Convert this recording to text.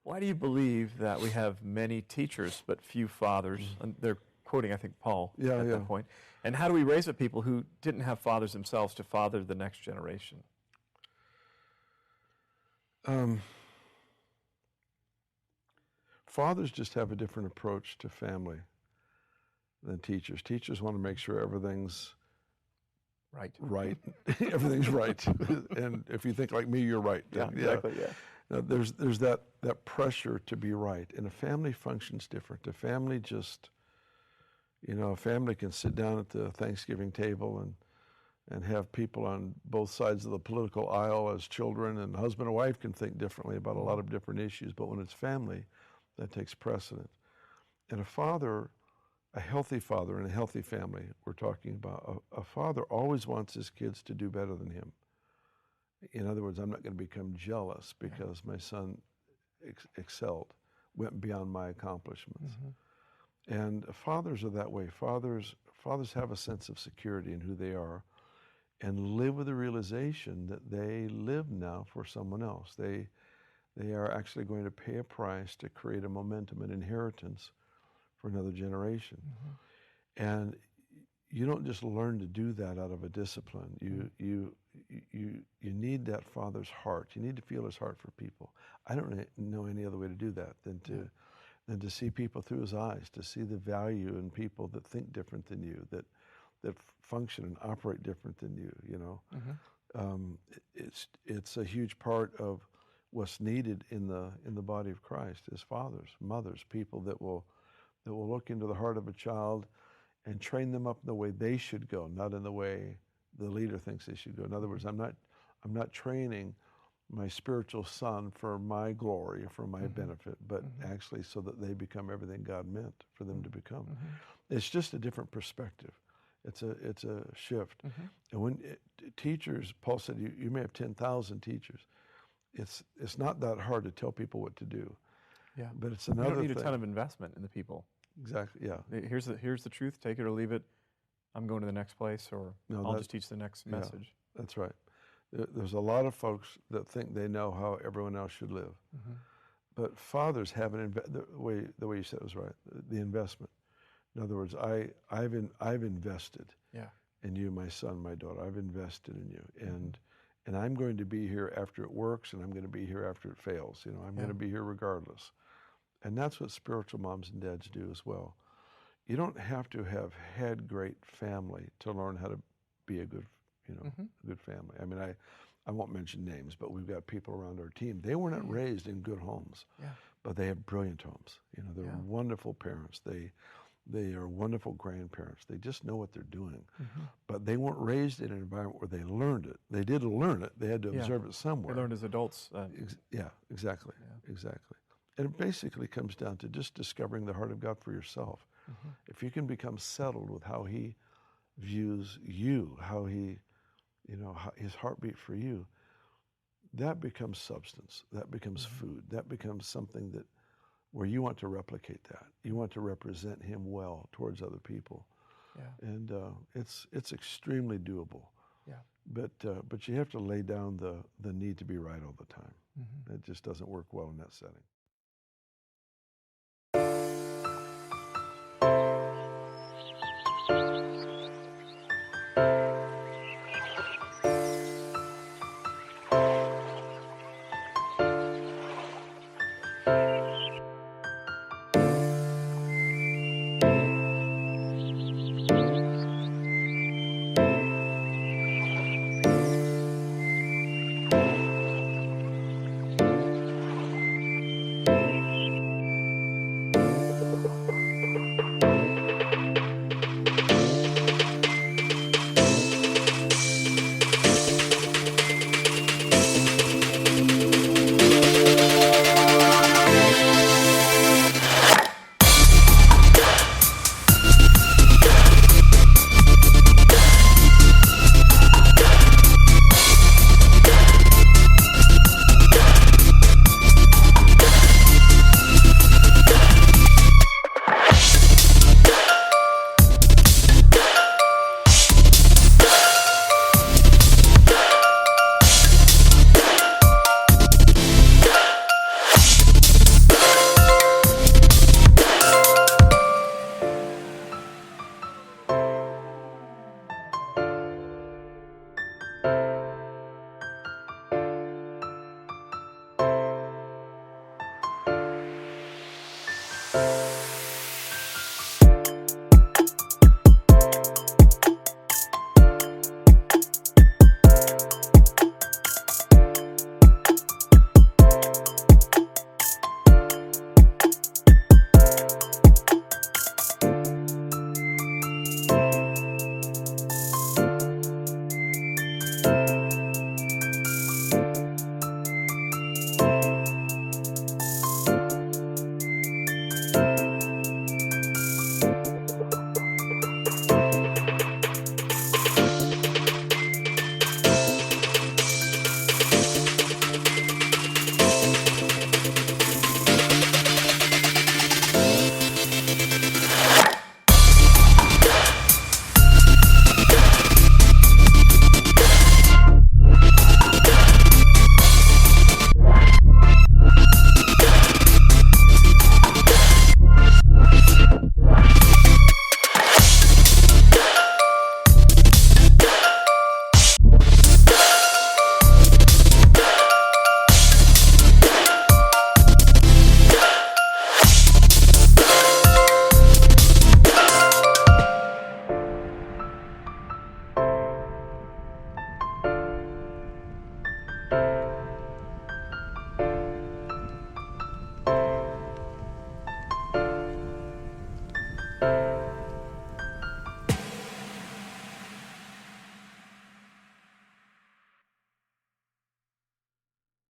Why do you believe that we have many teachers but few fathers? And they're quoting, I think, Paul at that point. And how do we raise up people who didn't have fathers themselves to father the next generation? Fathers just have a different approach to family than teachers. Teachers want to make sure everything's right. Everything's right. And if you think like me, you're right. Yeah, exactly, yeah. Now, there's that pressure to be right. And a family functions different. A family just, a family can sit down at the Thanksgiving table and have people on both sides of the political aisle as children, and husband and wife can think differently about a lot of different issues. But when it's family, that takes precedent. And a healthy father in a healthy family, we're talking about, a father always wants his kids to do better than him. In other words, I'm not going to become jealous because my son excelled, went beyond my accomplishments. And fathers are that way. Fathers have a sense of security in who they are and live with the realization that they live now for someone else. They are actually going to pay a price to create a momentum, an inheritance for another generation. And you don't just learn to do that out of a discipline. You need that father's heart. You need to feel his heart for people. I don't know any other way to do that than to see people through his eyes, to see the value in people that think different than you, that function and operate different than you. It's a huge part of what's needed in the body of Christ is fathers, mothers, people that will look into the heart of a child and train them up in the way they should go, not in the way the leader thinks they should go. In other words, I'm not training my spiritual son for my glory or for my benefit, but actually so that they become everything God meant for them to become. It's just a different perspective. It's a shift. And when teachers, Paul said, you may have 10,000 teachers. It's not that hard to tell people what to do. Yeah, but it's another thing. You don't need a ton of investment in the people. Exactly. Yeah. Here's the truth. Take it or leave it. I'm going to the next place, or I'll just teach the next message. That's right. There's a lot of folks that think they know how everyone else should live, but fathers have the way you said it was right. The investment. In other words, I've invested in you, my son, my daughter. I've invested in you, and I'm going to be here after it works, and I'm going to be here after it fails. I'm going to be here regardless. And that's what spiritual moms and dads do as well. You don't have to have had great family to learn how to be a good, a good family. I mean, I won't mention names, but we've got people around our team. They were not raised in good homes, but they have brilliant homes. They're wonderful parents. They are wonderful grandparents. They just know what they're doing. But they weren't raised in an environment where they learned it. They did learn it. They had to observe it somewhere. They learned as adults. Exactly. Exactly. And it basically comes down to just discovering the heart of God for yourself. If you can become settled with how he views you, how he, his heartbeat for you, that becomes substance. That becomes food. That becomes something where you want to replicate that. You want to represent him well towards other people. And it's extremely doable. But you have to lay down the need to be right all the time. It just doesn't work well in that setting.